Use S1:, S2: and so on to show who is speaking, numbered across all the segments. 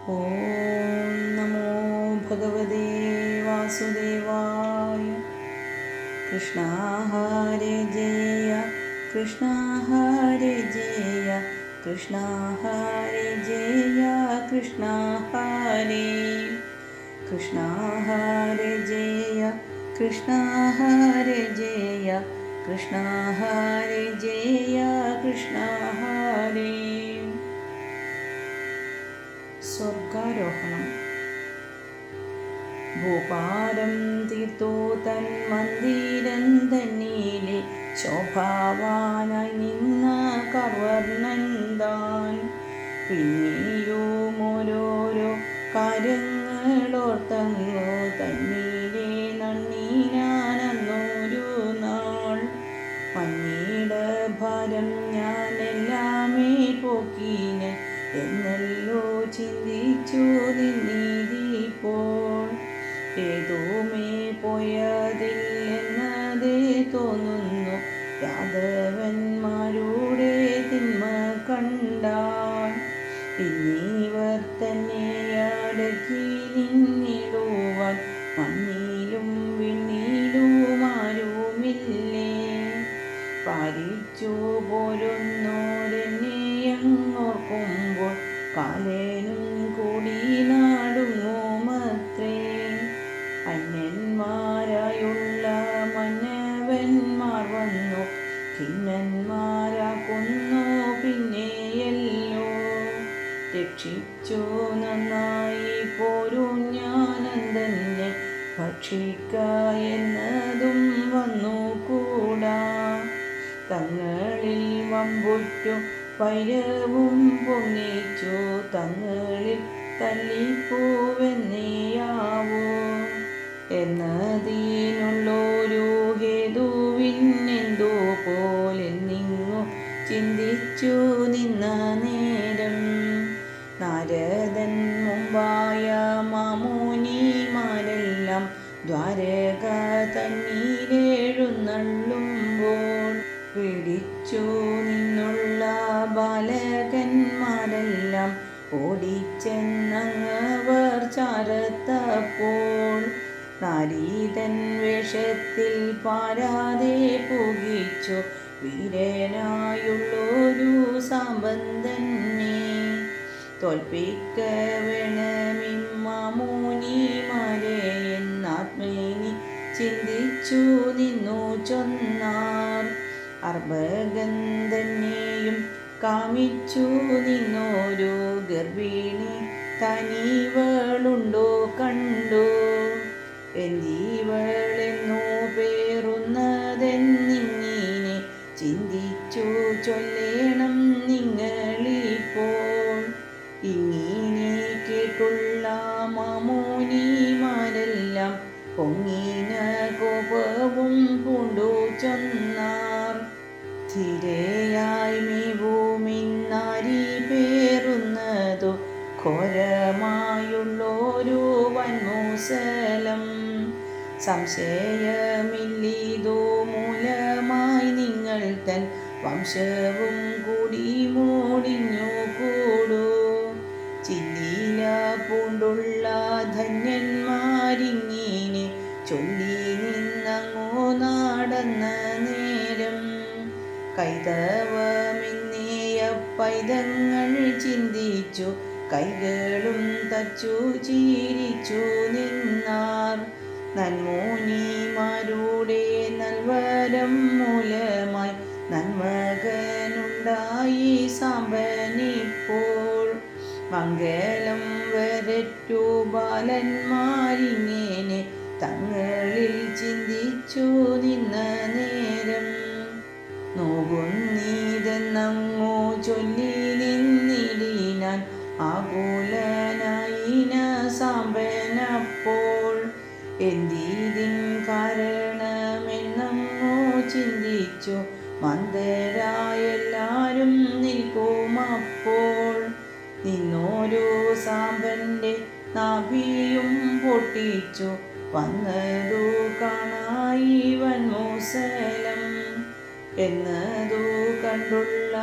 S1: ഓം നമോ ഭഗവതേ വാസുദേവായ. കൃഷ്ണ ഹരേ ജയ കൃഷ്ണ ഹരേ ജയ കൃഷ്ണ ഹരേ ജയ കൃഷ്ണ ഹരേ കൃഷ്ണ ഹരേ ജയ കൃഷ്ണ ഹരേ ജയ കൃഷ്ണ ഹരേ ജയ കൃഷ്ണ ഹരേ. സ്വർഗാരോഹണം. ഭൂപാരം തീർത്തു തൻ മന്ദിരം തന്നീലെ ശോഭാവാനായി നിന്ന കർവർണ്ണൻ താൻ. പിന്നെയും ഓരോരോ കാര്യങ്ങളോർത്തങ്ങോ തന്നീലെ നന്നീനാനന്നൊരു നാൾ. മഞ്ഞിട ഭാരം ഞാൻ എല്ലാമേ പോക്കീന് എന്നല്ലോ ചിന്തിച്ചു നിന്നീതിപ്പോൾ. ഏതുമേ പോയതില്ലെന്നതേ തോന്നുന്നു യാദവന്മാരുടെ തിന്മ കണ്ടാൽ. പിന്നീവർ തന്നെ അടക്കി നിന്നിടുവാൻ മണ്ണിലും വിണ്ണിലുമാരുമില്ലേ. പാലിച്ചു പോരുന്നോരെന്നെ അങ്ങോർക്കുമ്പോൾ കാലേനും കൂടി നാടുങ്ങുമത്രേ. അന്യന്മാരായുള്ള മന്നവന്മാർ വന്നു ഖിന്നന്മാരാക്കുന്നു പിന്നെയല്ലോ. രക്ഷിച്ചു നന്നായി പോരും ഞാനെന്തന്നെ ഭക്ഷിക്ക എന്നതും വന്നുകൂടാ. തങ്ങളിൽ വമ്പുറ്റു വൈരവും പൊങ്ങിച്ചു തങ്ങളിൽ തല്ലിപ്പൂവെന്നേയാവോ. എന്നതിനുള്ളൊരു ഹേതുവിനെന്തോ പോലെന്നിങ്ങു ചിന്തിച്ചു നിന്ന നേരം. നാരദൻ മുമ്പായ മാമുനിമാരെല്ലാം ദ്വാരക തന്നീലെഴുന്നള്ളുമ്പോൾ പിടിച്ചു നിന്നുള്ള ബാലകന്മാരെല്ലാം ഓടിച്ചെന്നങ്ങവർ ചാരത്തപ്പോൾ. നാരീതൻ വേഷത്തിൽ പാരാതെ പുകിച്ചു വീരനായുള്ളൊരു സാമ്പന്തന്നെ. തോൽപ്പിക്ക വേണമിമ്മാമുനിമാരെ എന്നാത്മേനി ചിന്തിച്ചു നിന്നു ചൊന്നാർ. അർഭകന്തന്നെയും കാമിച്ചു നിന്നോരു ഗർഭിണി തനിവളുണ്ടോ കണ്ടു. എന്തിവളെന്നു പേറുന്നതെന്നിങ്ങനെ ചിന്തിച്ചു ചൊല്ലേണം നിങ്ങളിപ്പോൾ. ഇങ്ങനെ കേട്ടുള്ള മാമുനിമാരെല്ലാം പൊങ്ങിന കോപവും പൂണ്ടു ചൊന്നാർ. ധീരയായി മേവുമിന്നാരി പേറുന്നതു ഘോരമായുള്ളൊരു വൻമൂസലം. സംശയമില്ലിതു മൂലമായി നിങ്ങൾ തൻ വംശവും കൂടി മൂടിഞ്ഞു കൂടൂ. ചില്ലില പൂണ്ടുള്ള ധന്യന്മാരിങ്ങനെ ചൊല്ലി നിന്നങ്ങോ നടന്ന നേരം. കൈതവമെന്നേയ പൈതങ്ങൾ ചിന്തിച്ചു കൈകളും തച്ചു ചിരിച്ചു നിന്നാർ. നന്മൂനിമാരുടെ നൽവരം മൂലമായി നന്മകനുണ്ടായി സാമ്പനിപ്പോൾ. മംഗലം വരറ്റു ബാലന്മാരിങ്ങനെ തങ്ങളിൽ ചിന്തിച്ചു നിന്ന നേരം. നോകുന്നീതെന്നങ്ങോ ചൊല്ലി നിന്നിടിനാൻ ആകുലനായിന സാമ്പനപ്പോൾ. എന്തിതിൻ കാരണമെന്നങ്ങോ ചിന്തിച്ചു മന്ദരായെല്ലാരും നിൽക്കുമപ്പോൾ. നിന്നോരു സാമ്പന്റെ നാഭിയും പൊട്ടിച്ചു വന്നതു കാണായി വൻമൂസലം. എന്നതു കണ്ടുള്ള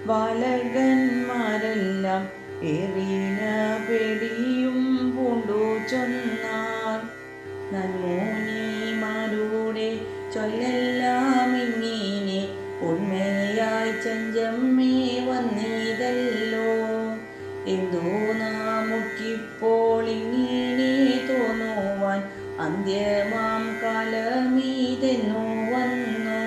S1: ബാലകന്മാരെല്ലാം ഏറിന പേടി നമുക്കിപ്പോൾ ഇങ്ങനെ തോന്നുവാൻ അന്ത്യമാം കാലമീതെന്നു വന്നു.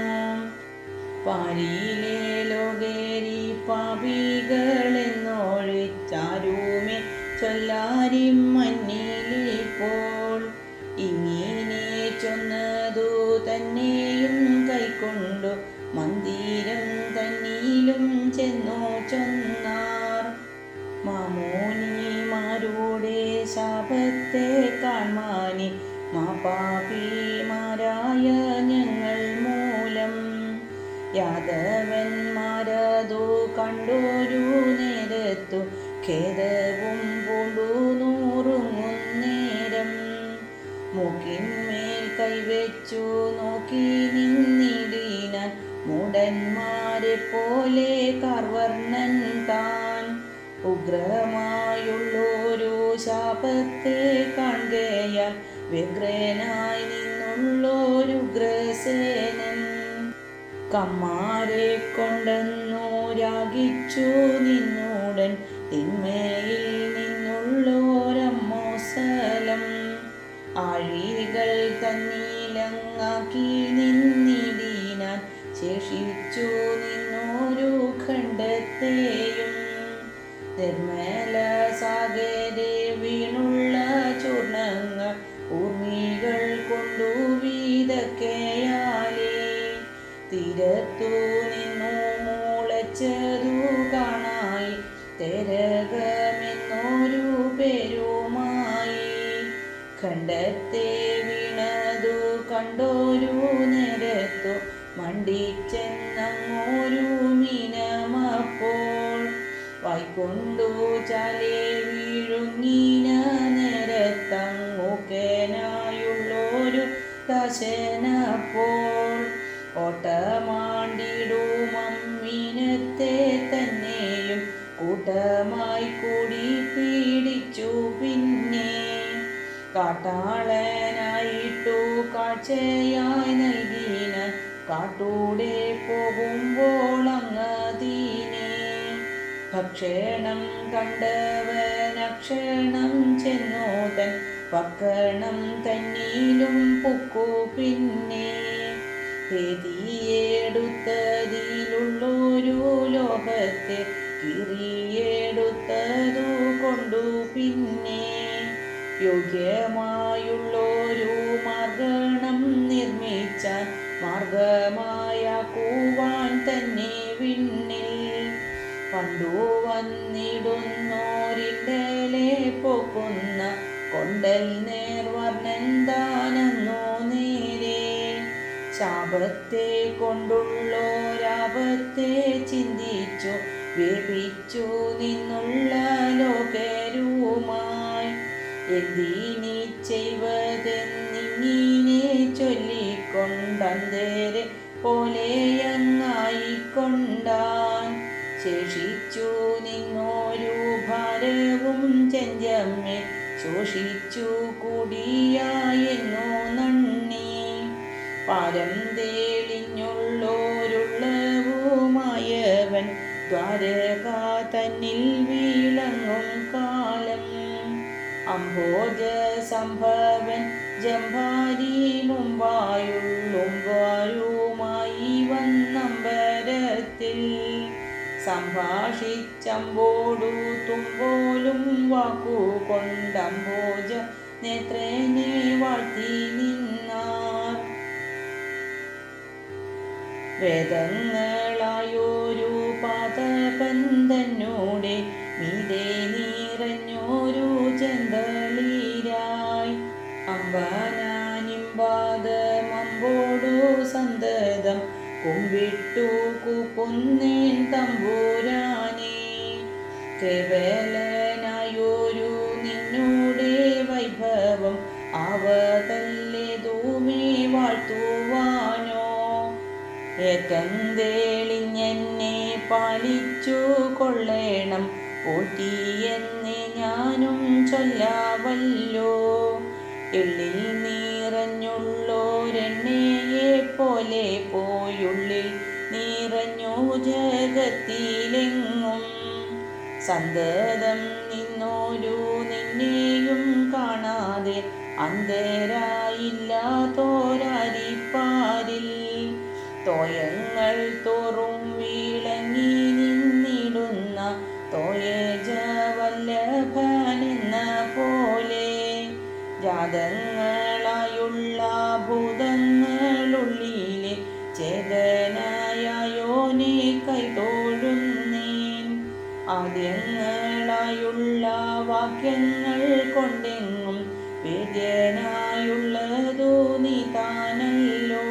S1: പാരിലെ ലോകേരി പാപികളെന്നൊഴിച്ചാരുമേ ചൊല്ലാരിം മന്നിലിപ്പോൾ. ഇങ്ങനെ ചൊന്നതു തന്നെയും കൈക്കൊണ്ടു മന്ദിരം തന്നിലും ചെന്നു ചൊന്നാർ. മാമോനിമാരുടെ ശാപത്തെ കാൺമാനി മാപാപിമാരായ ഞങ്ങൾ മൂലം. യാദവന്മാരതു കണ്ടൊരു നേരത്തു ഖേദവും പൂണ്ടു നൂറുങ്ങുന്നേരം. മൂക്കിന്മേൽ കൈവച്ചു നോക്കി നിന്നിടിനാൻ മൂടന്മാരെ പോലെ കാർവർണ്ണൻ താൻ. ഉഗ്രമായുള്ളൊരു ശാപത്തെ കാണുകയാൽ വ്യഗ്രനായി നിന്നുള്ളൊരുഗ്രസേനൻ. കമ്മാരെ കൊണ്ടെന്നു രാഗിച്ചു നിന്നുടൻ തിന്മയിൽ നിന്നുള്ളോരമ്മോസലം. ആഴികൾ തന്നിലങ്ങാക്കി നിന്നിടിനാൻ ശേഷിച്ചു നിന്നൊരു ഖണ്ഡത്തെയും. നിർമ്മല സാഗരെ വീണുള്ള ചൂർണങ്ങൾ ഊർമികൾ കൊണ്ടു വീതക്കയാലേ തീരത്തു നിന്നു മുളച്ചതു കാണായി തെരകമെന്നൊരു പേരുമായി. ഖണ്ഡത്തെ വീണതു കണ്ടൊരു നേരത്തു മണ്ടിച്ചെന്നങ്ങോരു മീനമപ്പോൾ. വായ്ക്കൊണ്ടു ചാലെ വീഴുങ്ങിന നേരത്തങ്ങൂക്കനായുള്ളൊരു ദശനപ്പോൾ. ഓട്ടമാണ്ടിടുമീനത്തെ തന്നെയും കൂട്ടമായി കൂടി പീഡിച്ചു. പിന്നെ കാട്ടാളനായിട്ടു കാഴ്ചയായി നൽകിന കാട്ടൂടെ പോകുമ്പോൾ അങ്ങതീനെ. ഭക്ഷണം കണ്ടവനക്ഷണം ചെന്നു തൻ പക്കണം തന്നിലും പുക്കു. പിന്നെ ഹേതിയെടുത്തതിലുള്ളൊരു ലോകത്തെ കിറിയെടുത്തതു കൊണ്ടു. പിന്നെ യോഗ്യമായുള്ളൊരു മാർഗണം നിർമ്മിച്ചാൻ മാർഗമായാക്കുവാൻ തന്നെ വിണ്ണിൽ. പണ്ടു വന്നിടുന്നോരിണ്ടലെ പോക്കുന്ന കൊണ്ടൽ നേർവർണ്ണൻ താനെന്നോ നേരെ. ശാപത്തെ കൊണ്ടുള്ളോരാപത്തെ ചിന്തിച്ചു വേപിച്ചു നിന്നുള്ള ലോകരുമായി. എന്തിനി ചെയ്വതെന്നിങ്ങനെ ചൊല്ലിക്കൊണ്ടന്തേരെ പോലെയങ്ങായിക്കൊണ്ടാൻ. ശേഷിച്ചു നിന്നോരു ഭാരവും ചെഞ്ചമ്മേ ശോഷിച്ചു കൂടിയായെന്നു നന്ദി. പാരം തേളിഞ്ഞുള്ളോരുള്ളവുമായവൻ ദ്വാരക തന്നിൽ വീളങ്ങും കാലം. അംഭോജ സംഭവൻ ജംഭാരി മുമ്പായുള്ളുംവാരുമായി വന്നമ്പരത്തിൽ. സംഭാഷിച്ചമ്പോടു തുമ്പോലും വാക്കുകൊണ്ടംഭോജ നേത്രനെ വാഴ്ത്തി നിന്നാർ. വേദങ്ങളായൊരു പാദപന്തന്നൂടെ മീതെ നിറഞ്ഞൊരു ചെന്തളിരായി. അമ്പനാനിമ്പാദമമ്പോടു സന്തതം കുമ്പിട്ടു കൂപ്പുന്നേൻ തമ്പുരാനെ. കേവലനായൊരു നിന്നൂടെ വൈഭവം അവതല്ലേതുമേ വാഴ്ത്തുവാനോ. ഏറ്റം തെളിഞ്ഞെന്നെ പാലിച്ചു കൊള്ളേണം പോറ്റിയെന്നെ ഞാനും ചൊല്ലാവല്ലോ. എള്ളിൽ നിറഞ്ഞുള്ളോരെണ്ണയെ പോലെ പോയുള്ളിൽ നിറഞ്ഞു ജഗത്തിലെങ്ങും. സന്തതം നിന്നു ജാതങ്ങളായുള്ള ഭൂതങ്ങളുള്ളിലെ ചേതനയായോനെ കൈതൊഴുന്നേൻ. ആദ്യങ്ങളായുള്ള വാക്യങ്ങൾ കൊണ്ടെങ്ങും വേദ്യനായുള്ളതു നീ താനല്ലോ.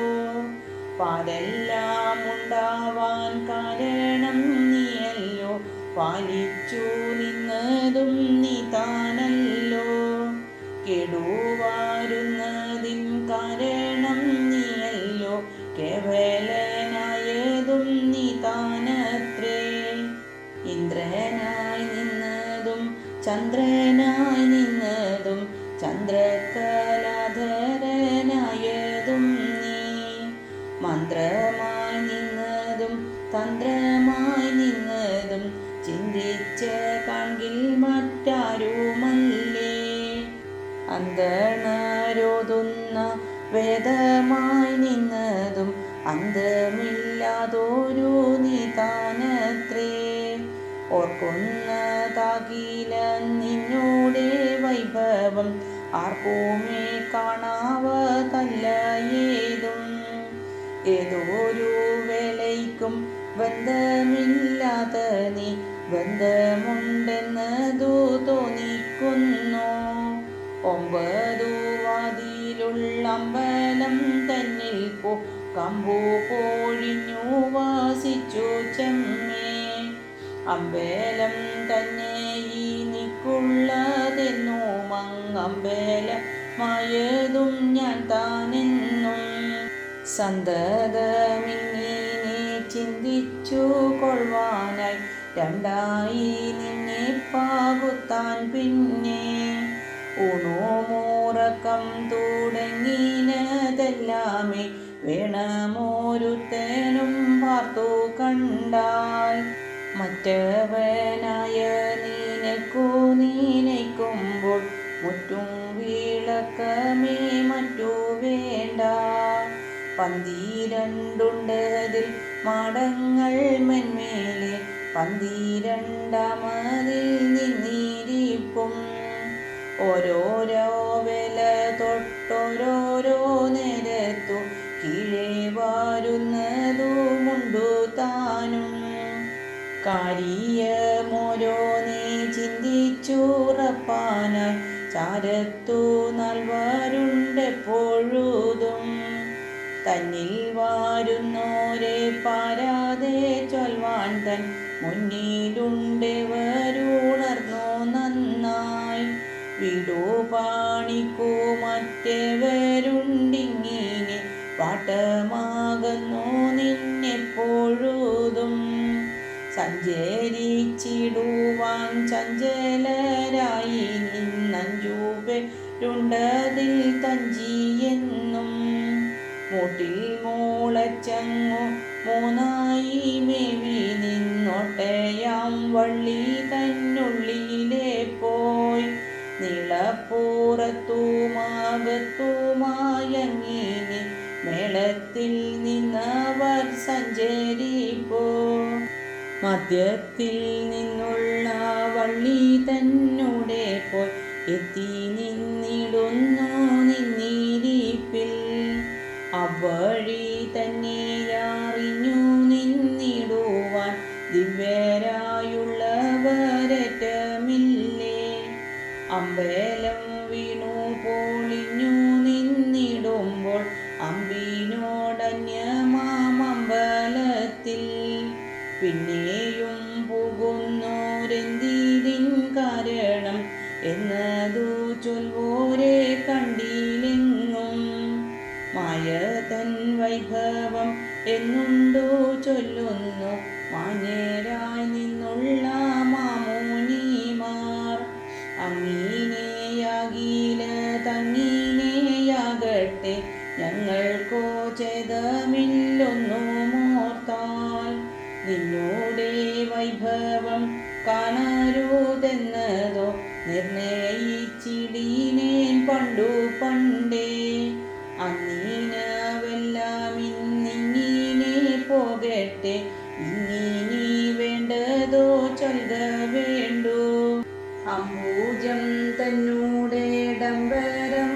S1: പാലെല്ലാം ഉണ്ടാവാൻ കാരണം നീയല്ലോ, പാലിച്ചു നിന്നതും നീ താനല്ലോ. കേടുവാരുന്നതിൻ കാരണം നീയല്ലോ, കേവലനായതും നീ താനത്രേ. ഇന്ദ്രനായി നിന്നതും ചന്ദ്രനായി നിന്നതും ചന്ദ്രകലാധരനായതും നീ. മന്ത്രമായി നിന്നതും തന്ത്രമായി നിന്നതും ചിന്തിച്ച് കാൺകിൽ മറ്റാരുമല്ലേ. അന്തണരോതുന്ന വേദമായി നിന്നതും അന്തമില്ലാതൊരു നീ താനത്രേ. ഓർക്കുന്നതാകില നിന്നോടെ വൈഭവം, ആർക്കുമേ കാണാവതല്ല ഏതും. ഏതൊരു വേലയ്ക്കും ബന്ധമില്ലാത്ത നീ ബന്ധമുണ്ടെന്നതു തോന്നിക്കുന്നു. 9 വാതിലുള്ള അമ്പലം തന്നിൽ കമ്പു പൊഴിഞ്ഞു വാസിച്ചു ചെമ്മേ. അമ്പലം തന്നെ ഈ നിക്കുള്ളതെന്നു മങ്ങമ്പലമായതും ഞാൻ താനെന്നും. സന്തതമിങ്ങനെ ചിന്തിച്ചു കൊള്ളുവാനായി രണ്ടായി നിന്നെ പാകുത്താൻ പിന്നെ. ഊണുമുറക്കം തുടങ്ങിനതെല്ലാമേ വേണമോരുത്തനും പാർത്തു കണ്ടാൽ. മറ്റവനായ നിനക്കു നിനയ്ക്കുമ്പോൾ മുറ്റും വിളക്കമേ മറ്റു വേണ്ട. 12 മാടങ്ങൾ മെന്മേലെ 12-മതിൽ നിന്നിരിപ്പും. ഓരോരോ വേല തൊട്ടോരോരോ നേരത്തു കീഴേ വരുന്നതുമുണ്ടു താനും. കാര്യമോരോ നീ ചിന്തിച്ചുറപ്പാനായി ചാരത്തു 4 എപ്പോഴുതും. തന്നിൽ വാരുന്നോരെ പാരാതെ ചൊൽവാൻ തൻ മുന്നിലുണ്ടവരുണർന്നു നന്നായി. വീടു പാണിക്കു മറ്റവരുണ്ടിങ്ങിനെ പാട്ടമാകുന്നു നിന്നെപ്പോഴുതും. സഞ്ചരിച്ചിടുവാൻ ചഞ്ചലരായി നിന്നഞ്ചുപേരുണ്ടതിൽ തഞ്ചിയെന്നും. മൂട്ടിൽ മൂളച്ചങ്ങു 3 മേവി നിന്നോട്ടയാം വള്ളി തന്നുള്ളിലെ പോയി. നീളപ്പുറത്തുമാകത്തുമായങ്ങിനെ മേളത്തിൽ നിന്നവർ സഞ്ചരിപ്പോ. മധ്യത്തിൽ നിന്നുള്ള വള്ളി തന്നൂടെ പോയി എത്തി നിന്നിടുന്നു നിന്നിരിപ്പിൽ. അവഴി തന്നെയറിഞ്ഞു നിന്നിടുവാൻ ദിവ്യരായുള്ളവരറ്റമില്ലേ. അമ്പലം വീണു പൊളിഞ്ഞു നിന്നിടുമ്പോൾ അമ്പിനോടന്യമാമമ്പലത്തിൽ. പിന്നെയും പോകുന്നോരെന്തിൻ കാരണം എന്നതു ചൊൽവോരെ കണ്ടിലെങ്ങും. മായ തൻ വൈഭവം എന്നുണ്ടു ചൊല്ലുന്നു മാന്യരായി നിന്നുള്ള മാമുനിമാർ. അങ്ങിനെയാകില തങ്ങിനെയാകട്ടെ ഞങ്ങൾക്കോ ഛേദമില്ലൊന്നുമോർത്താൽ. നിന്നോടെ വൈഭവം കാണരുതെന്നതോ നിർണയിച്ചിടീനേൻ പണ്ടു പണ്ടേ. അന്നീനവെല്ലാം ഇന്നിങ്ങനെ പോകട്ടെ, ഇന്നിനി വേണ്ടതോ ചൊൽക വേണ്ടു. അംബൂജം തന്നൂടെ ഡംബരം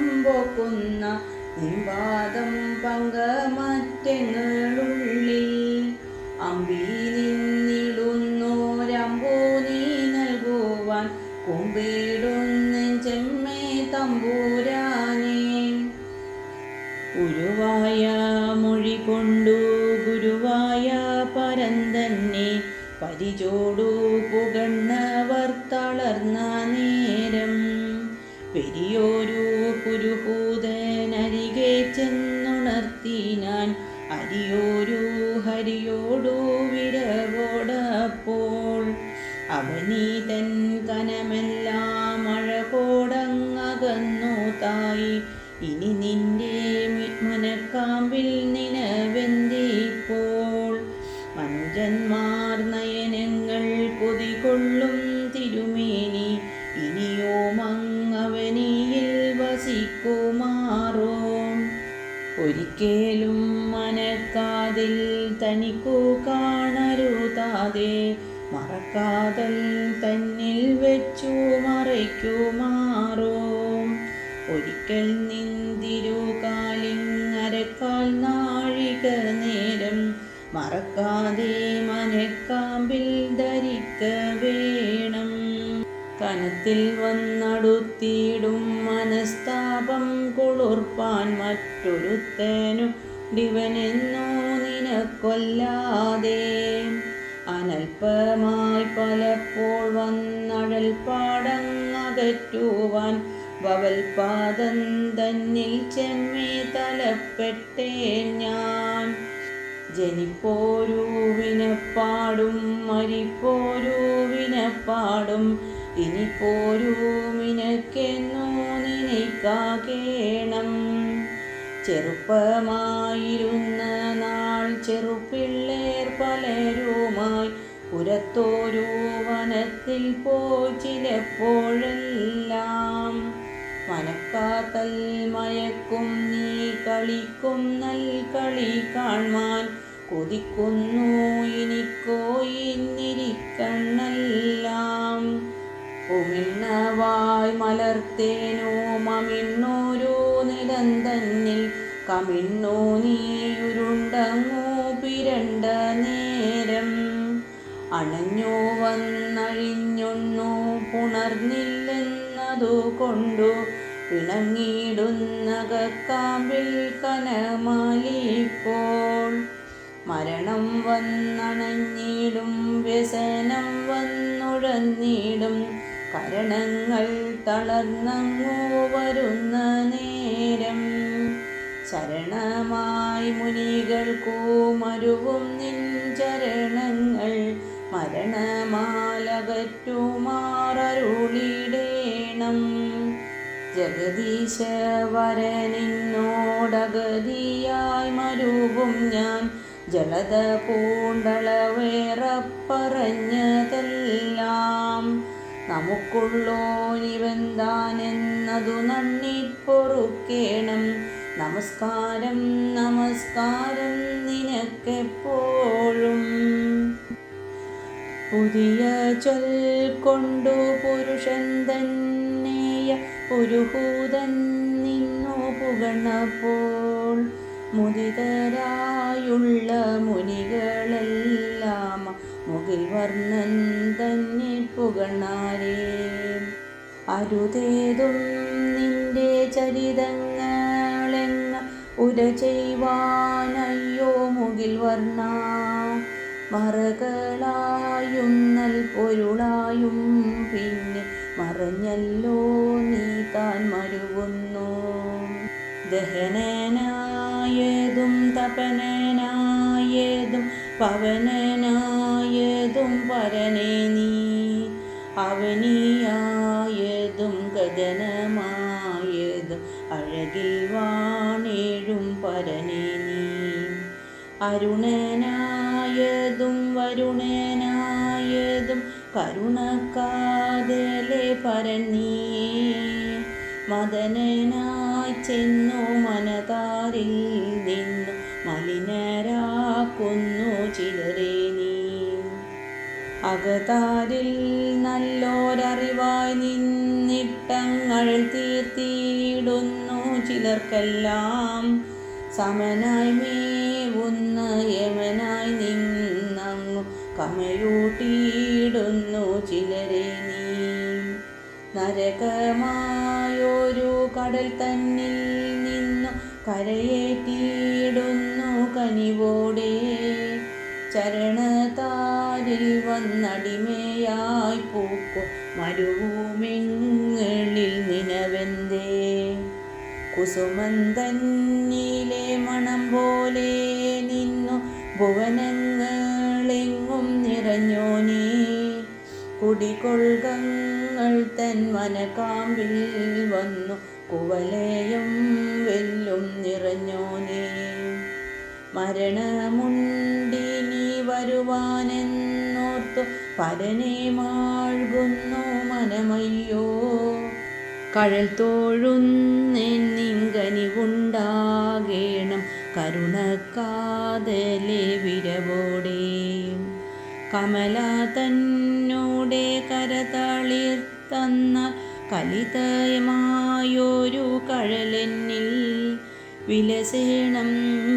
S1: നിംവാദം പങ്കമറ്റങ്ങളുള്ളിൽ അമ്പി നിന്നിടുന്നോരമ്പോ നീ നൽകുവാൻ കുമ്പിടുന്നെൻ ചെമ്മേ തമ്പുരാനേ. ഉരുവായ മൊഴി കൊണ്ടു ഗുരുവായ പരന്തന്നെ പരിചോടു പുകണ്ണവർ തളർന്ന നേരം പെരിയോരു പുരുഹൂതനരികെ ചെന്നുണർത്തി ഞാൻ അരിയോരു ഹരിയോടു വിരവോടപ്പോൾ അവനീതൻ കനമെല്ലാം മഴകോടങ്ങകന്നു തായി ഇനി നിന്റെ മനക്കാമ്പിൽ നിനവെന്തിപ്പോൾ മനുജന്മാർ നയനങ്ങൾ കൊതികൊള്ളും തിരുമേനി ഇനിയോ മങ്ങവനിയിൽ വസിക്കുമാറോ ഒരിക്കലും മനക്കാതിൽ തനിക്കു കാണരുതാതെ മറക്കാതൽ തന്നിൽ വെച്ചു മറയ്ക്കുമാറോ ഒരിക്കൽ നിന്തിരുകാലിങ്ങരക്കാൽ നാഴിക നേരം മറക്കാതെ മനക്കാമ്പിൽ ധരിക്ക വേണം. കനത്തിൽ വന്നടുത്തിടും മനസ്താപം കുളിർപ്പാൻ മറ്റൊരുത്തനു ഡിവനെന്നോ നിനക്കൊല്ലാതെ അനൽപമായി പലപ്പോൾ വന്നഴൽ പാടങ്ങകറ്റുവാൻ വവൽപാദം തന്നിൽ ചെമ്മേ തലപ്പെട്ടേൻ ഞാൻ. ജനിപ്പോരുവിനപ്പാടും മരിപ്പോരുവിനപ്പാടും ഇനിപ്പോരുമിനക്കെന്നോ നിനക്കാകേണം. ചെറുപ്പമായിരുന്ന നാൾ ചെറുപിള്ളേർ പലരുമായി പുറത്തോരു വനത്തിൽ പോയി ചിലപ്പോഴെല്ലാം മനക്കാത്തൽ മയക്കും നീ കളിക്കും നൽ കളി കാൺമാൻ കൊതിക്കുന്നു എനിക്കോ ഇന്നിരിക്കണ്ണെല്ലാം. ഉമിണ്ണവായ് മലർത്തേനോ മമിണ്ണൂരു നിലം തന്നിൽ കമിണ്ണു നീയുരുണ്ടങ്ങൂ പിരണ്ട നേരം അണഞ്ഞു വന്നഴിഞ്ഞൊന്നു പുണർന്നില്ലെന്നതുകൊണ്ടു പിണങ്ങിടുന്നകക്കാമ്പിൽ കനമാലിപ്പോൾ മരണം വന്നണഞ്ഞിടും വ്യസനം വന്നുഴന്നിടും കരണങ്ങൾ തളർന്നങ്ങു വരുന്ന നേരം ശരണമായി മുനികൾക്കു മരുവും നിൻ ചരണങ്ങൾ മരണമാലകറ്റുമാറരുളിടേണം. ജഗദീശ വരനിന്നോടഗതിയായി മരുവും ഞാൻ ജലത പൂണ്ടളവേറപ്പറഞ്ഞതെല്ലാം നമുക്കുള്ളോനിവന്താനെന്നതു നന്നിപ്പൊറുക്കേണം. നമസ്കാരം നമസ്കാരം നിനക്കെപ്പോഴും. പുതിയ ചൊൽ കൊണ്ടു പുരുഷൻ തന്നെയ പുരുഹൂതൻ നിന്നു പുകണപ്പോൾ മുദിതരായുള്ള മുനികളെല്ലാം മുകിൽ വർണ്ണൻ തന്നെ പുകണാരേ. അരുതേതും നിന്റെ ചരിതങ്ങളെങ്ങ ഉര ചെയ്യുവാനയ്യോ മുകിൽ വർണ്ണ മറകളായും നൽ പൊരുളായും പിന്നെ മറഞ്ഞല്ലോ നീ താൻ മരുവുന്നു. ദഹനനായതും തപനനായതും പവനനായതും പരനേ നീ അവനിയായതും ഗഗനമായതും അഴകിൽ വാണേഴും പരനേ നീ അരുണനായതും വരുണനായതും കരുണക്കാതലെ പരനീ മദനനായി ചെന്നു മനതാരിൽ നിന്നു മലിനരാക്കുന്നു ചിലരെ നീ. അകതാരിൽ നല്ലോരറിവായി നിന്നിട്ടങ്ങൾ തീർത്തിയിടുന്നു ചിലർക്കെല്ലാം സമനായി മേവുന്ന യമനായി നിന്നങ്ങു കമയൂട്ടിയിടുന്നു ചിലരെ നീ. നരകമായൊരു കടൽ തന്നിൽ നിന്നു കരയേറ്റിയിടുന്നു കനിവോടെ. ചരണതാരിൽ വന്നടിമയായി പൂക്കും മരുഭൂമിങ്ങളിൽ നിനവെന്തേ. കുസുമന്തന്നിലെ മണം പോലെ നിന്നു ഭുവനങ്ങളെങ്ങും നിറഞ്ഞോനേ. കുടികൊൾകങ്ങൾ തൻ വനക്കാമ്പിൽ വന്നു കുവലയം വെല്ലും നിറഞ്ഞോനേ. മരണമുണ്ടിനി വരുവാനെന്നോർത്തു പരനെ മാഴ്കുന്നു മനമയ്യോ. കഴൽ തോഴുന്നെന്നിങ്കനിവുണ്ടാകേണം കരുണക്കാതലെ വിരവോടെ. കമല തന്നോടെ കരതളിർത്തന്ന കലിതമായൊരു കഴലെന്നിൽ വിലസേണം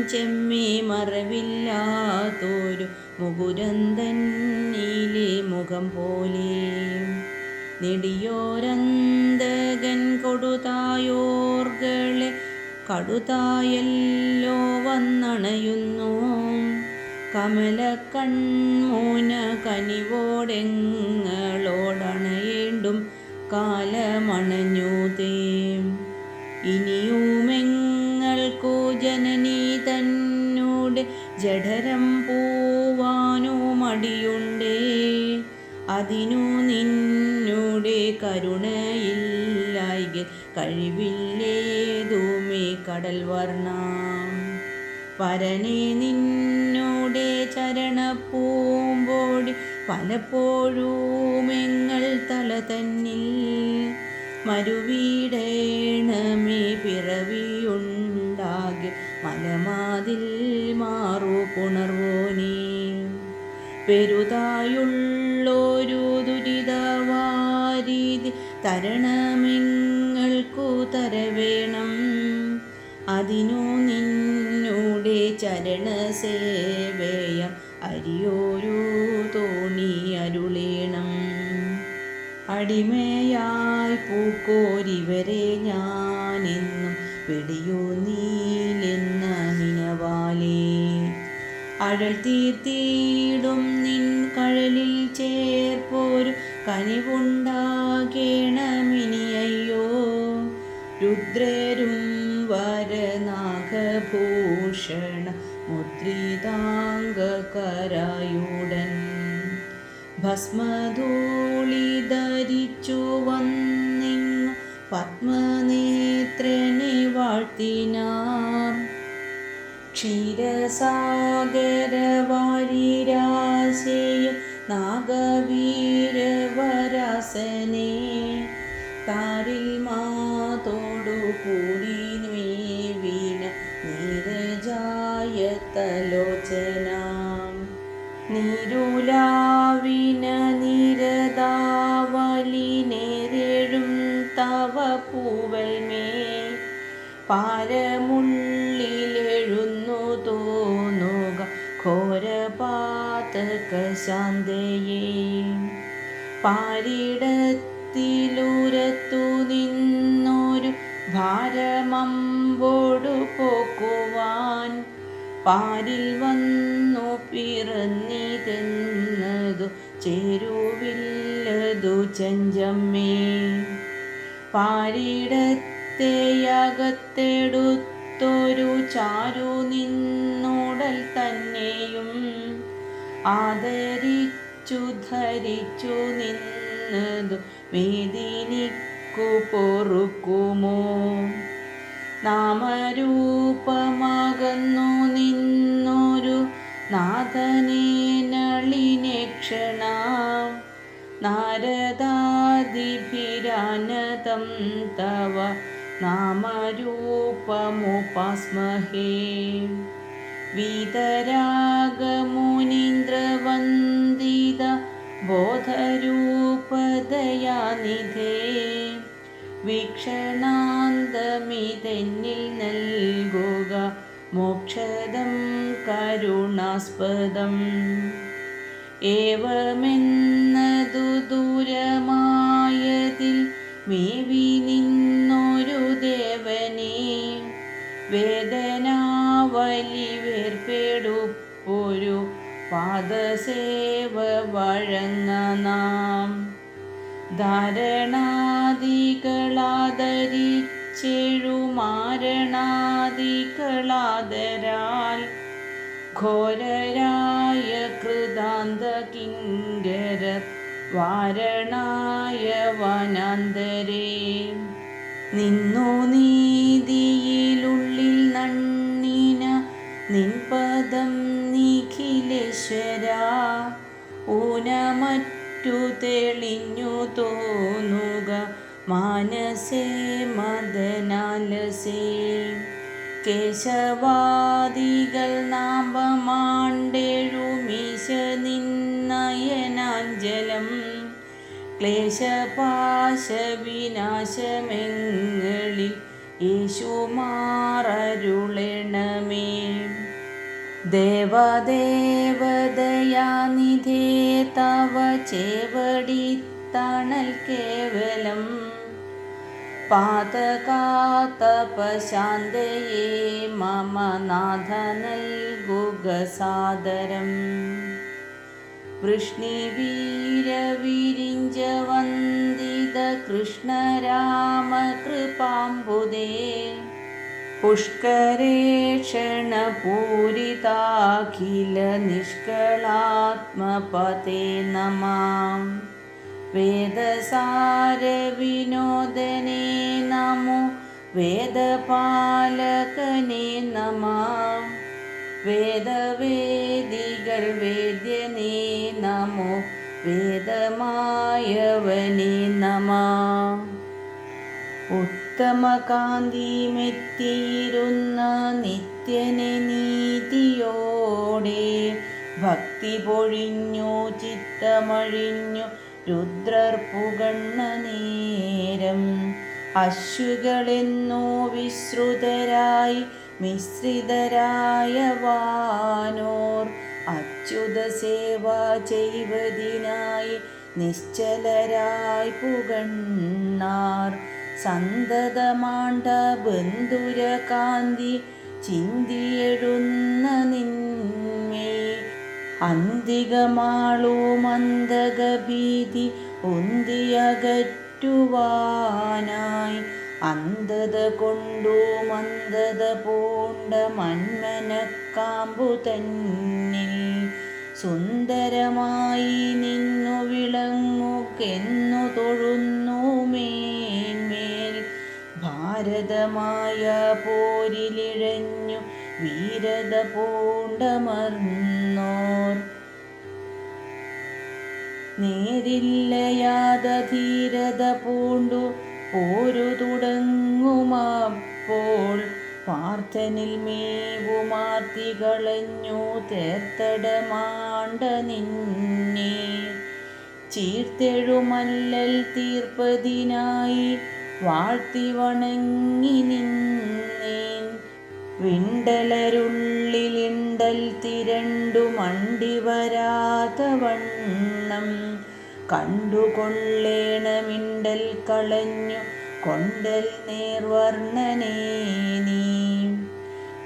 S1: ചെമ്മേ മറവില്ലാത്തൊരു മുകുരന്തന്നിലെ മുഖം പോലെ. നെടിയോരന്തകൻ കൊടുതായോർകളെ കടുതായല്ലോ വന്നണയുന്നു. കമലക്കൺമൂന കനിവോടെങ്ങളോടണയേണ്ടും കാലമണഞ്ഞൂതേ. ഇനിയുമെങ്ങൾക്കു ജനനീ തന്നോട് ജഠരം പൂവാനു മടിയുണ്ടേ. അതിനു നിന്നോടെ കരുണയില്ലായ്ക കഴിവില്ലേതുമേ കടൽ വർണ്ണ. പരനെ നിന്നോടെ ചരണപ്പൂമ്പോടി പലപ്പോഴുമെങ്ങൾ തല തന്നിൽ മരുവീടേണമേ പിറവിയുണ്ടാകെ മലമാതിൽ മാറു പുണർവോനേ. പെരുതായുള്ളൊരു ദുരിതവാരീതി തരണമെങ്ങൾക്കു തരവേണം. അതിനു നിന്നോടെ ചരണസേവയ അരിയൊരു തോണി അരുളേണം. അടിമയായി പൂക്കോരിവരെ ഞാനെന്നും പിടിയൂ നീലെന്ന നിനവാലേ. അഴൽ തീർത്തിയിടും നിൻ കഴലിൽ ചേർപ്പോരു കനിവുണ്ടാകേണമിനിയയ്യോ. രുദ്രരും വരനാഗഭൂഷണ മുദ്രിതാംഗകരായുടൻ ഭസ്മധൂളി ധരിച്ചു വന്നിങ്ങു പത്മനേത്രനെ വാഴ്ത്തിനാർ. ക്ഷീരസാഗരവാരിരാശയും നാഗവീരവരാസനെ താരിൽ മാതോടു കൂടി വീണ നീരജായതലോചനാം. നീരുലാവിന നീരദാവലിനേരേഴും തവ പൂവൽമേ പാരമുള്ളിലെഴുന്നു തോന്നുക ഘോരപാതക ശാന്തയേ. പാരിടത്തിലുരത്തു നിന്നൊരു ഭാരമമ്പോടു പോക്കുവാൻ പാരിൽ വന്നു പിറന്നിതെന്നതു ചേരുവില്ലതു ചെഞ്ചമ്മേ. പാരിടത്തെയകത്തെടുത്തൊരു ചാരു നിന്നോടൽ തന്നെയും ആദരിച്ചു ധരിച്ചു നിന്നതു വേദിനിക്കു പൊറുക്കുമോ. നാമരൂപമകന്നു നിന്നൊരു നാഥനെ നളിനേക്ഷണ നാരദാദിഭിരാനതം തവ നാമരൂപമുപാസ്മഹേ. വീതരാഗമുനീന്ദ്രവന്ദിത ബോധരൂപദയാനിധേ വീക്ഷണാന്തരദർശന മോദമിതെന്നിൽ നൽകുക മോക്ഷദം കരുണാസ്പദം. ഏവമെന്നതു ദൂരമായതിൽ മേവി നിന്നൊരു ദേവനെ വേദനാവലി വേർപെടുപ്പൊരു പാദസേവ വഴങ്ങ നാം. ധാരണാദികളാദരിച്ചെഴുമാരണാദികളാദരാൽ ഘോരരായ കൃതാന്ത കിങ്കര വാരണായ വനാന്തരേ നിന്നു നീതിയിലുള്ളിൽ നണ്ണിന നിൻപദം നിഖിലേശ്വര ഊനമറ്റു തെളിഞ്ഞു തോന്നുക മാനസേ മദനാലസേ. കേശവാദികൾ നാമമാണ്ടെഴുമീശ നിന്നയനാഞ്ജലം ക്ലേശപാശവിനാശമെങ്ങളിൽ യേശുമാറരുളണമേ. ദേവദേവദയാനിധേ തവ ചേവടിത്തണൽ കേവലം പാതകാതപശാന്തയേ മമ നാഥ നൽകുക സാദരം. വൃഷ്ണിവീരവിരിഞ്ച വന്ദിത കൃഷ്ണരാമ കൃപാംബുദേ പുഷ്കരേക്ഷണപൂരിതാഖില നിഷ്കളാത്മപതേ നമാം. വേദസാരവിനോദനേ നമോ വേദപാലകനേ നമഃ. വേദവേദികൾ വേദ്യനേ നമോ വേദമായവനേ നമഃ. ഉത്തമകാന്തിമെത്തിയിരുന്ന നിത്യനെ നീതിയോടെ ഭക്തി പൊഴിഞ്ഞു ചിത്തമഴിഞ്ഞു രുദ്രർപ്പുകണ്ണ നേരം. അശ്വികളെന്നോ വിശ്രുതരായി മിശ്രിതരായ വാനോർ അച്യുത സേവ ചെയ്വതിനായി നിശ്ചലരായി പുകണ്ണാർ. സന്തതമാണ്ട ബന്ധുരകാന്തി ചിന്തിയെഴുന്ന നിന്മേ അന്തികമാളു മന്ദഗഭീതി ഉന്തിയകറ്റുവാനായി അന്ധത കൊണ്ടു മന്ദത പൂണ്ട മന്മനക്കാമ്പു തന്നിൽ സുന്ദരമായി നിന്നു വിളങ്ങുകെന്നു തൊഴുന്നു മേന്മേൽ. ഭാരതമായ പോരിലിഴഞ്ഞു വീരത പൂണ്ടമർന്നോർ നേരില്ലയാധീരത പൂണ്ടു പോരു തുടങ്ങുമപ്പോൾ പാർത്ഥനിൽ മേവുമാർത്തികളഞ്ഞു തേർത്തടമാണ്ട നിന്നെ ചീർത്തെഴുമല്ലൽ തീർപ്പതിനായി വാഴ്ത്തി വണങ്ങി നിന്നേൻ. വിണ്ടലരുള്ളിലിണ്ടൽ തിരണ്ടു മണ്ടി വരാത്ത വണ്ണം കണ്ടുകൊള്ളേണമിണ്ടൽ കളഞ്ഞു കൊണ്ടൽ നേർവർണ്ണനേ നീ.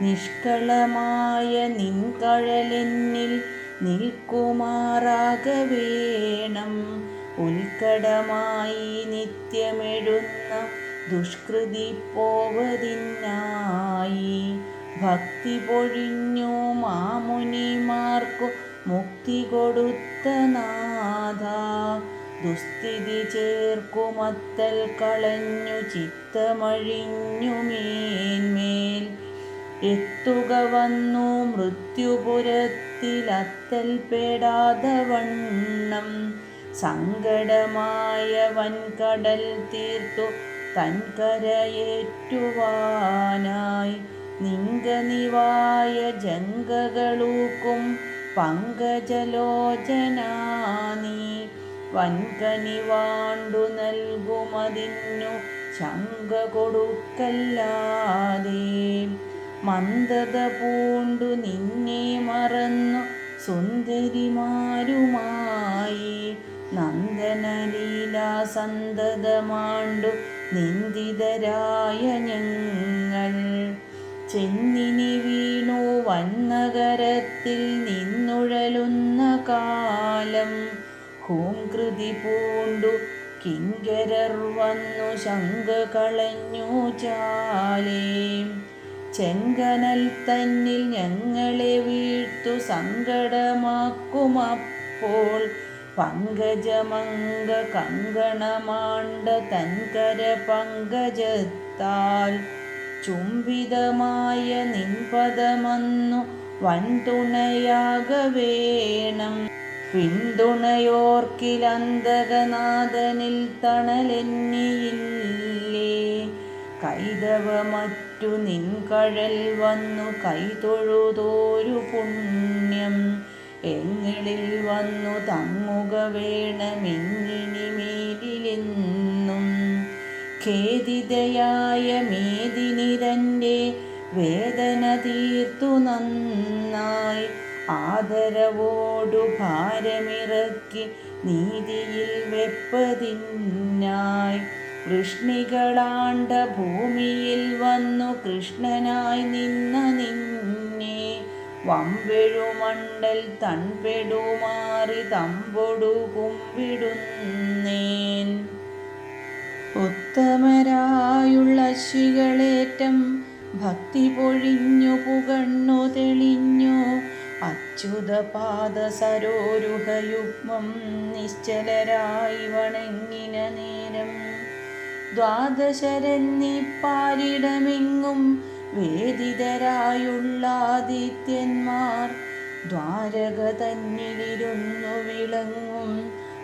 S1: നിഷ്കളമായ നിൻകഴലെന്നിൽ നിൽക്കുമാറാകവേണം. ഉൽക്കടമായി നിത്യമെഴുന്ന ദുഷ്കൃതി പോവതിനായി ഭക്തി പൊഴിഞ്ഞു മാമുനിമാർക്കു മുക്തി കൊടുത്ത നാഥ. ദുസ്ഥിതി ചേർക്കുമത്തൽ കളഞ്ഞു ചിത്തമഴിഞ്ഞു മേന്മേൽ. എത്തുക വന്നു മൃത്യുപുരത്തിലത്തൽ പെടാത വണ്ണം സങ്കടമായ വൻകടൽ തീർത്തു തൻകരയേറ്റുവാനായി. നിങ്കനിവായ ജംഗകളൂക്കും പങ്കജലോചനാ നീ വൻകനിവാണ്ടു നൽകുമതിന്നു ശങ്ക കൊടുക്കല്ലാതെ. മന്ദത പൂണ്ടു നിന്നെ മറന്നു സുന്ദരിമാരുമായി നന്ദനലീലാ സന്തതമാണ്ടു നിന്ദിതരായ ഞങ്ങൾ. ചെന്നിനി വീണു വന്നകരത്തിൽ നിന്നുഴലുന്ന കാലം ഹൂംകൃതി പൂണ്ടു കിങ്കരർ വന്നു ശങ്ക കളഞ്ഞു ചാലേ. ചെങ്കനൽ തന്നിൽ ഞങ്ങളെ വീഴ്ത്തു സങ്കടമാക്കുമപ്പോൾ പങ്കജമംഗ കങ്കണമാണ്ട തൻകര പങ്കജത്താൽ ചുംബിതമായ നിൻപദമന്നു വൻതുണയാക വേണം. പിന്തുണയോർക്കിലന്തകനാഥനിൽ തണലെന്നിയില്ലേ. കൈതവമറ്റു നിൻകഴൽ വന്നു കൈതൊഴുതോരു പുണ്യം എങ്ങളിൽ വന്നു തങ്ങുക വേണമെങ്ങിനി മേലിലെന്നും. ഖേദിതയായ മേദിനിരൻ്റെ വേദന തീർത്തു നന്നായി ആദരവോടു ഭാരമിറക്കി നീതിയിൽ വെപ്പതിനായി. വൃഷ്ണികളാണ്ട ഭൂമിയിൽ വന്നു കൃഷ്ണനായി നിന്ന നിന്നെ വമ്പെഴുമണ്ടൽ തൺപെടുമാറി തമ്പൊടു കുമ്പിടുന്നേൻ. ഉത്തമരായുള്ള ശികളേറ്റം ഭക്തി പൊഴിഞ്ഞു പുകണ്ണു തെളിഞ്ഞു അച്യുതപാദ സരോരുഹയുഗ്മം നിശ്ചലരായി വണങ്ങിന നേരം. ദ്വാദശരന്നിപ്പാരിടമെങ്ങും വേദിതരായുള്ള ആദിത്യന്മാർ ദ്വാരക തന്നിലിരുന്നു വിളങ്ങും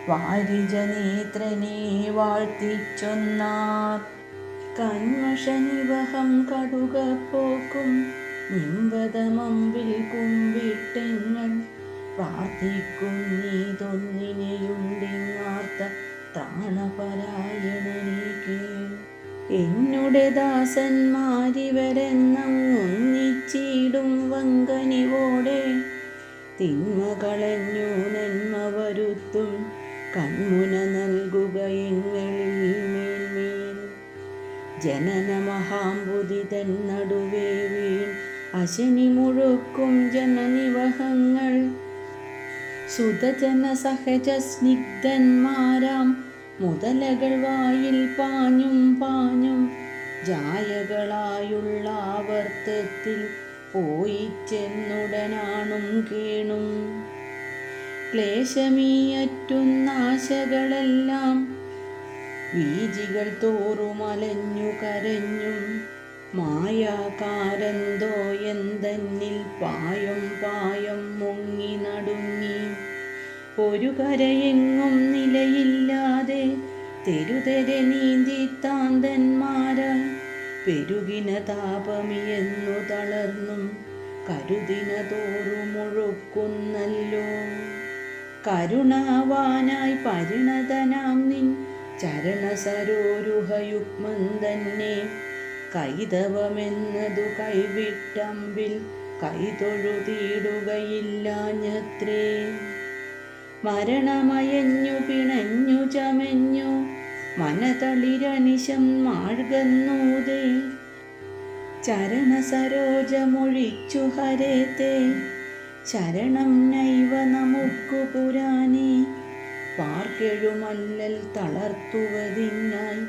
S1: വാരിജനേത്രനെ വാഴ്ത്തിച്ചൊന്നാർ. കന്മഷനിവഹം കടുകപ്പോക്കും നിമ്പതമമ്പിൽ കുമ്പിട്ടെങ്ങൾ പ്രാർത്ഥിക്കും നീതൊന്നിനെയുണ്ടിങ്ങാർത്ത ത്രാണപരായണനേ കേൾ. എന്നുടെ ദാസന്മാരിവരെന്നൊന്നിച്ചിടും വങ്കനിവോടെ തിന്മകളഞ്ഞു നന്മ വരുത്തും കൺമുന നൽകുക എങ്ങളിൽ മേന്മേൽ. ജനന മഹാംബുധി തൻ നടുവേ വീൺ അശനി മുഴുക്കും ജനനിവഹങ്ങൾ സുതജന സഹജ സ്നിഗ്ധന്മാരാം മുതലകൾ വായിൽ പാഞ്ഞും പാഞ്ഞും ജായകളായുള്ള ആവർത്തത്തിൽ പോയി ചെന്നുടനാണും കേണും. ക്ലേശമീയറ്റുന്നാശകളെല്ലാം വീജികൾ തോറുമലഞ്ഞു കരഞ്ഞും മായാകാരന്തോ എന്തന്നിൽ പായം പായം മുങ്ങി നടുങ്ങി. ഒരു കരയെങ്ങും നിലയില്ലാതെ തെരുതെരെ നീന്തി താന്തന്മാരായി പെരുകിന താപമിയെന്നു തളർന്നും കരുതിന തോറുമൊഴുക്കുന്നല്ലോ. കരുണാവാനായി പരിണതനാം നിൻ ചരണസരോരുഹയുഗ്മം തന്നെ കൈതവമെന്നതു കൈവിട്ടമ്പിൽ കൈതൊഴുതിയിടുകയില്ലാഞ്ഞത്രേ. മരണമയഞ്ഞു പിണഞ്ഞു ചമഞ്ഞു മനതളിരനിശം മാഴ്കന്നൂതേ ചരണസരോജമൊഴിച്ചു ഹരേത്തെ ശരണം നൈവ നമുക്കു പുരാനേ. പാർക്കെഴുമല്ലൽ തളർത്തുവതിനായി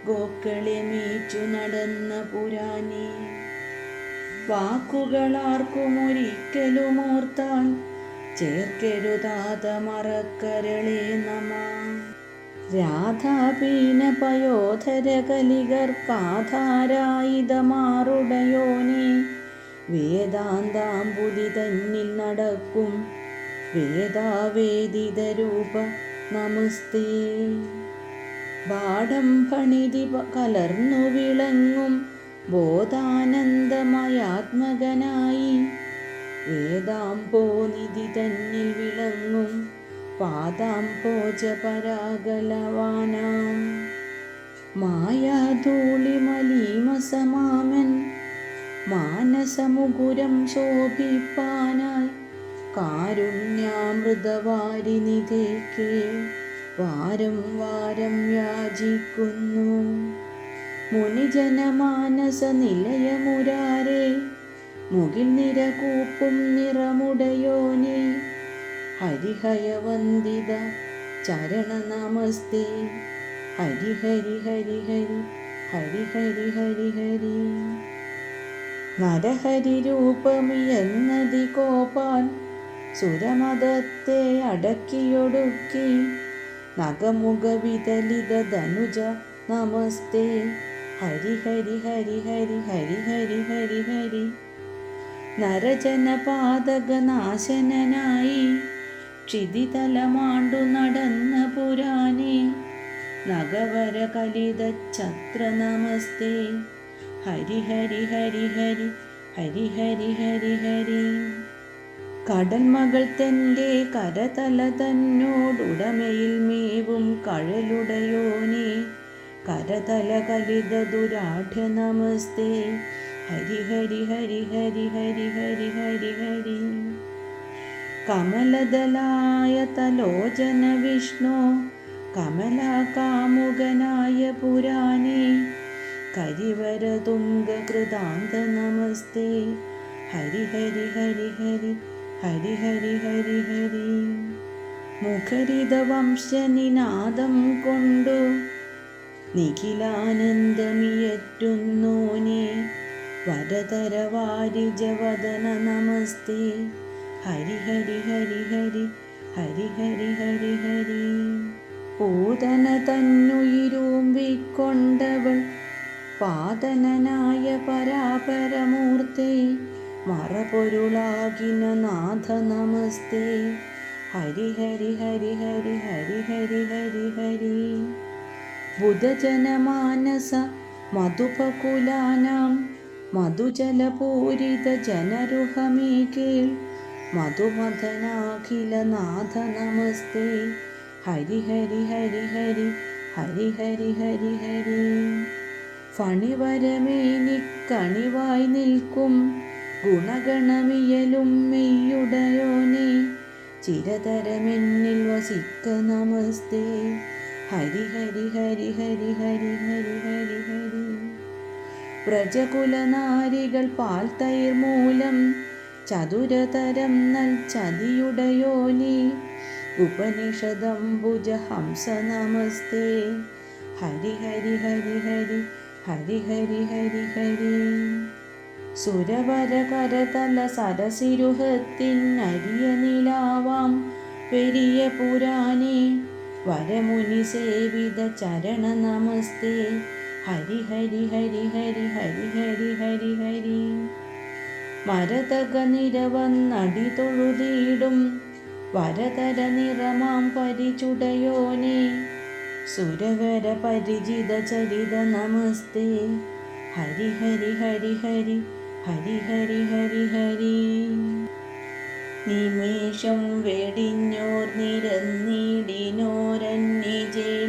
S1: ഗോക്കളെ മേച്ചു നടന്ന പുരാനേ. വാക്കുകളാർക്കുമൊരിക്കലുമോർത്താൽ ചേർക്കെഴുതാത മറക്കരളേ നമ. രാധാപീന പയോധര കലികർക്കാധാരായുധമാറുടയോനെ വേദാന്താംബുധി തന്നിൽ നടക്കും വേദാവേദിത രൂപ നമസ്തേ. ബാഠം ഫണിതി കലർന്നു വിളങ്ങും ബോധാനന്ദമയാത്മകനായി വേദാംബോനിധി തന്നിൽ വിളങ്ങും പാദാംബോജ പരാഗലവാനാം. മായാധൂളിമലീമസമാമൻ മാനസമുകുരം ശോഭിപ്പാനായി കാരുണ്യാമൃതവാരിനിധേക്ക് വാരം വാരം യാചിക്കുന്നു. മുനിജനമാനസ നിലയമുരാരെ മുകിൽ നിരകൂപ്പും നിറമുടയോനെ ഹരിഹയവന്ദിത ചരണ നമസ്തേ. ഹരി ഹരി ഹരി ഹരി ഹരി ഹരി ഹരി ഹരി. നരഹരി രൂപമിയെന്നതി കോപാൽ സുരമതത്തെ അടക്കിയൊടുക്കി നഖമുഖ വിതലിത ധനുജ നമസ്തേ. ഹരി ഹരി ഹരി ഹരി ഹരി ഹരി ഹരി ഹരി. നരജനപാതകനാശനനായി ക്ഷിതിതലമാണ്ടു നടന്ന പുരാനെ നഗവര കലിത ഛത്ര നമസ്തേ. ഹരി ഹരി ഹരി ഹരി ഹരി ഹരി ഹരി ഹരി. കടൽ മകൾ തൻ്റെ കരതല തന്നോടുടമയിൽ മേവും കഴലുടയോനെ കരതല കലിത ദുരാഢ്യ നമസ്തേ. ഹരി ഹരി ഹരി ഹരി ഹരി ഹരി ഹരി ഹരി. കമലദലായ തലോചന വിഷ്ണു കമലാകാമുകനായ പുരാനെ കരിവരതുംഗ കൃതാന്ത നമസ്തേ. ഹരി ഹരി ഹരി ഹരി ഹരി ഹരി ഹരി ഹരി. മുഖരിത വംശനിനാദം കൊണ്ടു നിഖിലാനന്ദമിയറ്റുന്നോനെ വരതരവാരിജവദന നമസ്തേ. ഹരി ഹരി ഹരി ഹരി ഹരി ഹരി ഹരി ഹരി. പൂതന തന്നുയിരുമ്പിക്കൊണ്ടവൾ പാതനായ പരാപരമൂർത്തേ മറപൊരുളാകിന നാഥ നമസ്തേ. ഹരി ഹരി ഹരി ഹരി ഹരി ഹരി ഹരി ഹരി. ബുധജനമാനസ മധുപകുലാനാം മധുജലപൂരിത ജനരുഹമേകേൾ മധുമഥനാഖില നാഥ നമസ്തേ. ഹരി ഹരി ഹരി ഹരി ഹരി ഹരി ഹരി ഹരി. ഫണിവരമേനിക്കണിവായി നിൽക്കും ഗുണഗണമിയലും മെയ്യുടയോനെ ചിരതരമെന്നിൽ വസിക്ക നമസ്തേ. ഹരി ഹരി ഹരി ഹരി ഹരി ഹരി ഹരി ഹരി. വ്രജകുലനാരികൾ പാൽ തൈർ മൂലം ചതുരതരം നൽ ചതിയുടയോനെ ഉപനിഷദംബുജ ഹംസ നമസ്തേ. ഹരി ഹരി ഹരി ഹരി ഹരി ഹരി ഹരി ഹരി. സുരവര കരതല സരസിരുഹത്തിനരിയ നിലാവാം പെരിയ പുരാനെ വരമുനി സേവിത ചരണ നമസ്തേ. ഹരി ഹരി ഹരി ഹരി ഹരി ഹരി ഹരി ഹരി. മരതക നിരവന്നടി തൊഴുതിടും വരതര നിറമാം പരിചുടയോനെ സുരവര പരിചിത ചരിത നമസ്തേ. ഹരി ഹരി ഹരി ഹരി ഹരി ഹരി ഹരി ഹരി. നിമേഷം വെടിഞ്ഞോർ നിരന്നിടിനോരന്യജേ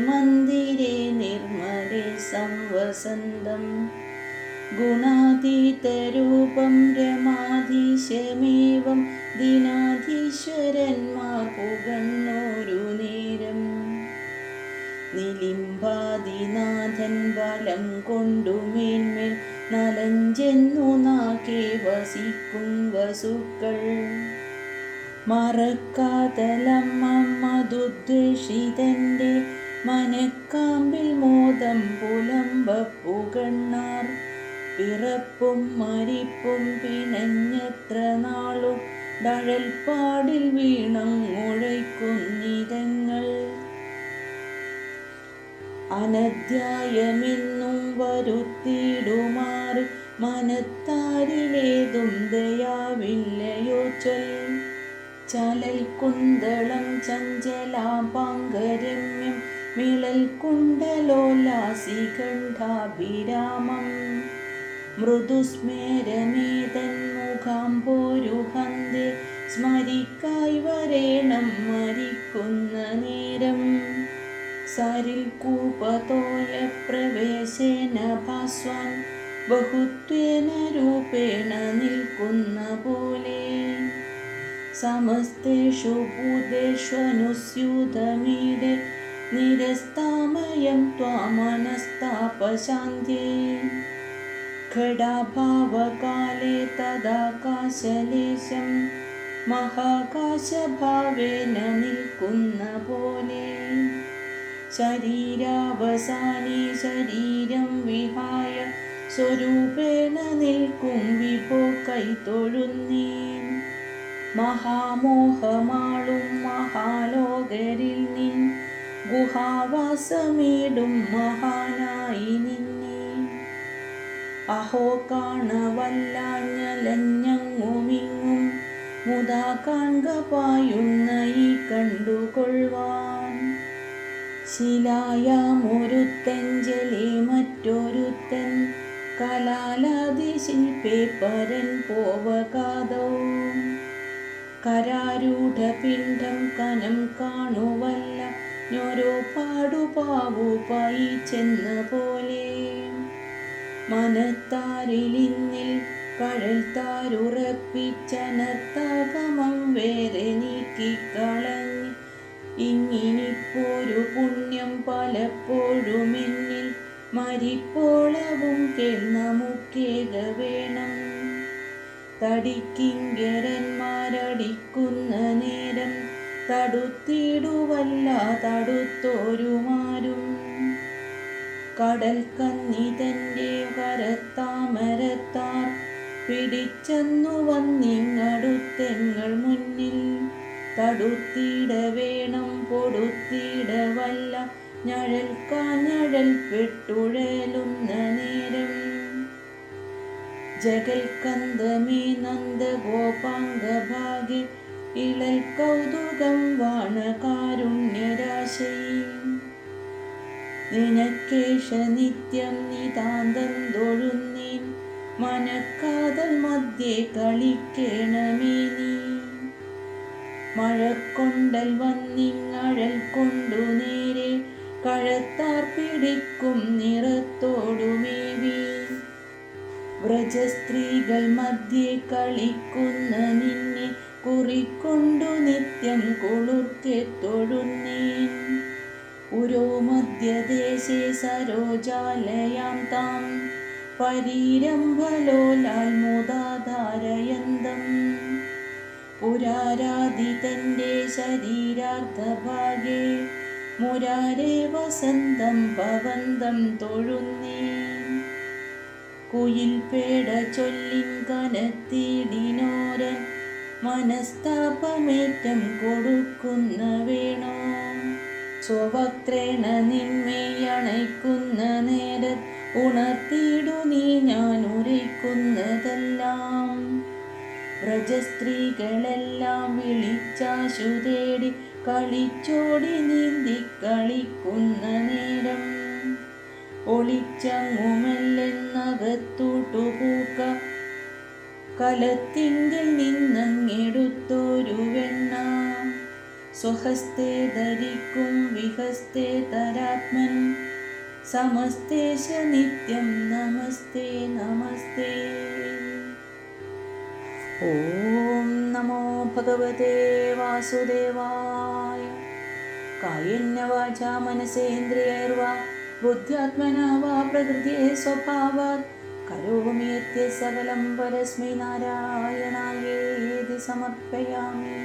S1: മന്ദിരേ നിർമ്മലേ സംവസന്തം ഗുണാതീതരൂപം രമാധീശമേവം ദിനാധീശ്വരന്മാർ പുകണ്ണോരു നേരം നിലിംബാദിനാഥൻ ബലം കൊണ്ടു മേന്മേൽ നലഞ്ചെന്നു നാകെ വസിക്കും വസുക്കൾ മറക്കാതലമ്മ മധുദ്വേഷിതന്റെ മനക്കാമ്പിൽ മോദം പുലമ്പപ്പുകണ്ണാർ പിറപ്പും മരിപ്പും പിണഞ്ഞത്ര നാളും ഡഴൽപ്പാടിൽ വീണം മുഴയ്ക്കുന്നിതങ്ങൾ അനധ്യായമെന്നും വരുത്തിടുമാറ് മനത്താരിലേതും ദയാവില്ലയോ ചൊൽ ചലൽ കുന്തളം ചഞ്ചലാപാങ്കരമ്യം മിളൽ കുണ്ടലോലാസികണ്ഠാഭിരാമം മൃദുസ്മേരമേതന്മുഖാംബോരുഹന്തെ സ്മരിക്കായി വരേണം മരിക്കുന്ന നേരം സരിൽ കൂപതോയ പ്രവേശേന ഭാസ്വാൻ ബഹുത്വേന രൂപേണ നിൽക്കുന്ന പോലെ സമസ്തേഷു ഭൂതേഷ്വനുസ്യൂതമീരെ നിരസ്താമയം ത്വാമനസ്താപശാന്ത്യേ ഘടാഭാവകാലേ തദാകാശലേശം മഹാകാശഭാവേന നിൽക്കുന്ന പോലെ ശരീരാവസാനേ ശരീരം വിഹായ സ്വരൂപേണ നിൽക്കും വിഭോ കൈതൊഴുന്നീൻ മഹാമോഹമാളും മഹാലോകരിൽ നിൻ ഗുഹാവാസമീടും മഹാനായി നിന്നെ അഹോ കാണവല്ലാഞ്ഞലഞ്ഞങ്ങുമിങ്ങും മുതാ കാൺക പായുന്ന ഈ കണ്ടുകൊള്ളുവാൻ ശിലായാമൊരുത്തൻ ജലേ മറ്റൊരുത്തൻ കലാലാദിശിൽപേ പരൻ പോവകാദോ കരാരൂഢപിണ്ഡം കനം കാണുവല്ല ഞൊരോ പാടുപാവുപായി ചെന്ന പോലെ മനത്താരിലിന്നിൽ കഴൽ താരുറപ്പിച്ചനത്താഗമം വേറെ നീക്കിക്കളഞ്ഞ് ഇങ്ങിനിപ്പോരു പുണ്യം പലപ്പോഴും എന്നിൽ മരിപ്പോളവും നമുക്കേക വേണം തടിക്കിങ്കരന്മാരടിക്കുന്ന നേരം തടുത്തിടുവല്ല തടുത്തോരുമാരും കടൽ കന്നി തൻ്റെ കരത്താമരത്താർ പിടിച്ചെന്നു വന്നിങ്ങടുത്തെങ്ങൾ മുന്നിൽ തടുത്തിട വേണം പൊടുത്തിടവല്ല ഞഴൽക്കാഞ്ഞഴൽ പെട്ടുഴലുന്ന നേരം ജഗൽക്കന്ദമേ നന്ദഗോപാംഗഭാഗെ ഇളൽ കൗതുകം വാണകാരുണ്യരാശൈ നിനക്കേഷ നിത്യം നിതാന്തം തൊഴുന്നീൻ മനക്കാതൽ മധ്യേ കളിക്കേണമേ നീ മഴക്കൊണ്ടൽ വന്നിങ്ങഴൽ കൊണ്ടു നേരെ കഴത്താർ പിടിക്കും നിറത്തോടുമേവി വ്രജസ്ത്രീകൾ മധ്യേ കളിക്കുന്ന നിന്നെ കുറിക്കൊണ്ടു നിത്യം കുളിർക്കെ തൊഴുന്നേൻ ഉരോ മധ്യദേശേ സരോജാലയാം താം പരീരംഭലോലാൽ മുദാധാരയന്തം പുരാരാധിതന്റെ ശരീരാർദ്ധഭാഗേ മുരാരേ വസന്തം ഭവന്തം തൊഴുന്നേൻ കുയിൽ പേട ചൊല്ലിൻ കനത്തിടിനോരൻ മനസ്താപമേറ്റം കൊടുക്കുന്ന വേണോ സ്വവക്ത്രേണ നിന്മേയണയ്ക്കുന്ന നേരം ഉണർത്തിയിടു നീ ഞാൻ ഉരയ്ക്കുന്നതെല്ലാം വ്രജസ്ത്രീകളെല്ലാം വിളിച്ചാശു തേടി കളിച്ചോടി നീന്തി കളിക്കുന്ന നേരം ഒളിച്ചങ്ങുമെല്ലെന്നകത്തൂട്ടു പൂക്ക കലത്തിങ്കിൽ നിന്നങ്ങെടുത്തൊരു വെണ്ണ സ്വഹസ്തേ ധരിക്കും വിഹസ്തേ തരാത്മൻ സമസ്തേശ നിത്യം നമസ്തേ നമസ്തേ. ഓം നമോ ഭഗവതേ വാസുദേവായ. കായേന വാചാ മനസേന്ദ്രിയൈർവാ ബുദ്ധ്യാത്മനാ വാ പ്രകൃതേ സ്വഭാവാത് കരോമി യദ്യ സകലം പരസ്മൈ നാരായണായേതി സമർപ്പയാമി.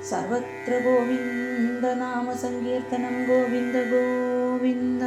S1: സർവത്ര ഗോവിന്ദ നാമ സങ്കീർത്തനം ഗോവിന്ദ ഗോവിന്ദ.